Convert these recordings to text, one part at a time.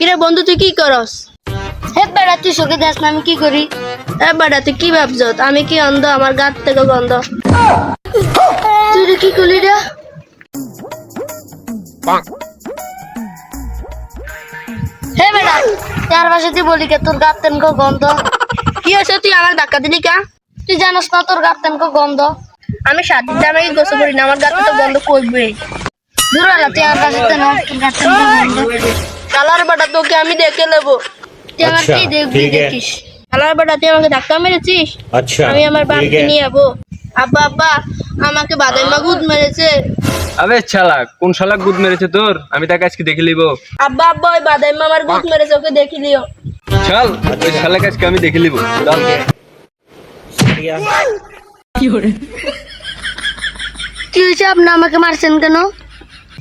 কিরে বন্ধু তুই কি করস? হে বেড়া তুই চোখে দেখ না আমি কি করি? এ বেটা তুই কি ভাবছ আমি কি অন্ধ? আমার গাত থেকে গন্ধ। তুই রে কি করলি রে? হে বেড়া তার পাশে তুই বলি কে তোর গাত তেনকো গন্ধ? কি হয়েছে তুই আমার ধাক্কা দিলি কা? তুই জানোস না তোর গাত তেনকো গন্ধ? আমি সাথে আমি গোসল করি না, আমার গাতে তো গন্ধ করবে। দূরালা তুই আর পাশে তেন তোর গাত তেনকো গন্ধ। কালার বেটা তোকে আমি দেখে নেবো। তুই আমার কি দেখবি দেখিস? কালার বেটা তুই আমাকে ধাক্কা মেরেছিস, আমি আমার বাপকে নিয়ে যাবো। আব্বা আব্বা আমাকে বাদাই মা গুদ মেরেছে। আবে শালা কোন শালা গুদ মেরেছে তোর? আমি তাকে আজকে দেখে লিব। আব্বা আব্বা ওই বাদাই মা আমার গুদ মেরেছে, ওকে দেখি লিও। চল ওই শালাকে আজকে আমি দেখে লিব। চল কি হয়েছে আপনি আমাকে মারছেন কেন?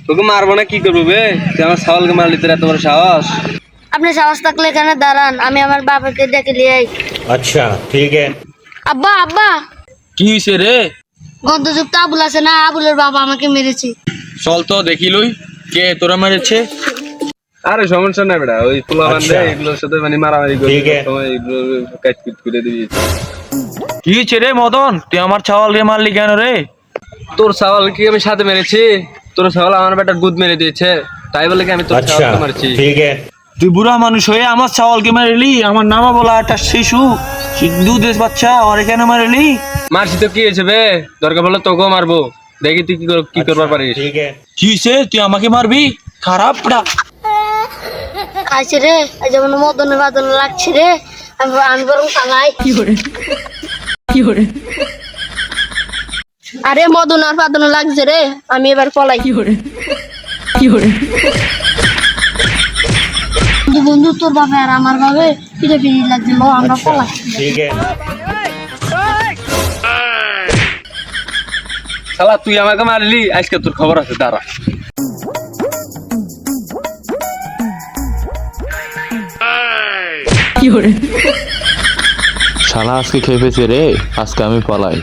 তোকে মারবো না কি করবো বে? তুই আমার ছাগলকে মারলি, তোর এত বড় সাহস? আপনি সাহস থাকলে এখানে দাঁড়ান, আমি আমার বাবাকে দেখে নিয়ে আই। अच्छा ठीक है। আব্বা আব্বা কি হইছে রে? গন্ধযুক্ত আবুল আছে না, আবুলের বাবা আমাকে মেরেছে। চল তো দেখি লই কে তোরা মেরেছে। আরে সমস্যা নাই বেটা, ওই পোলা বান্ধে এগুলোর সাথে মানে মারামারি করে ঠিক আছে। সময় এগুলো কাটপিট করে দিবি। কি হয়েছে রে মদন, তুই আমার ছাওয়ালকে মারলি কেন রে? তোর ছাগল কি আমি সাথে মেরেছি? তোর ছাগল আমার বেটার গুদ মেরে দিয়েছে, তাই বলে কি আমি তোর अच्छा ছাগলকে মারছি? ठीक है। তুই বুড়া মানুষ হয়ে আমার ছাওয়ালকে মারলি? আমার নামা বলা একটা শিশু, দুধের বাচ্চা, ওরে কেন মারলি? মারছি তো কি হয়েছে বে? দরকার বলে তোকেও মারবো, দেখি তুই কি করবার পারিস। ठीक है। কি হয়েছে তুই আমাকে মারবি? খারাপ না খাইছে রে, এই যেমন মদনে বাদনে লাগছে রে, আমি বরং পালাই। আরে মদন আর ফাদন লাগছে রে, আমি এবার পলাই। বন্ধু বন্ধু তোর বাবা আর আমার বাবা ফিরে ফিরে লাগছে, লো আমরা পলাই। ठीक है। শালা তুই আমাকে মারলি, আজকে তোর খবর আছে, দাঁড়া। শালা আজকে খেপেছে রে, আজকে আমি পালাই।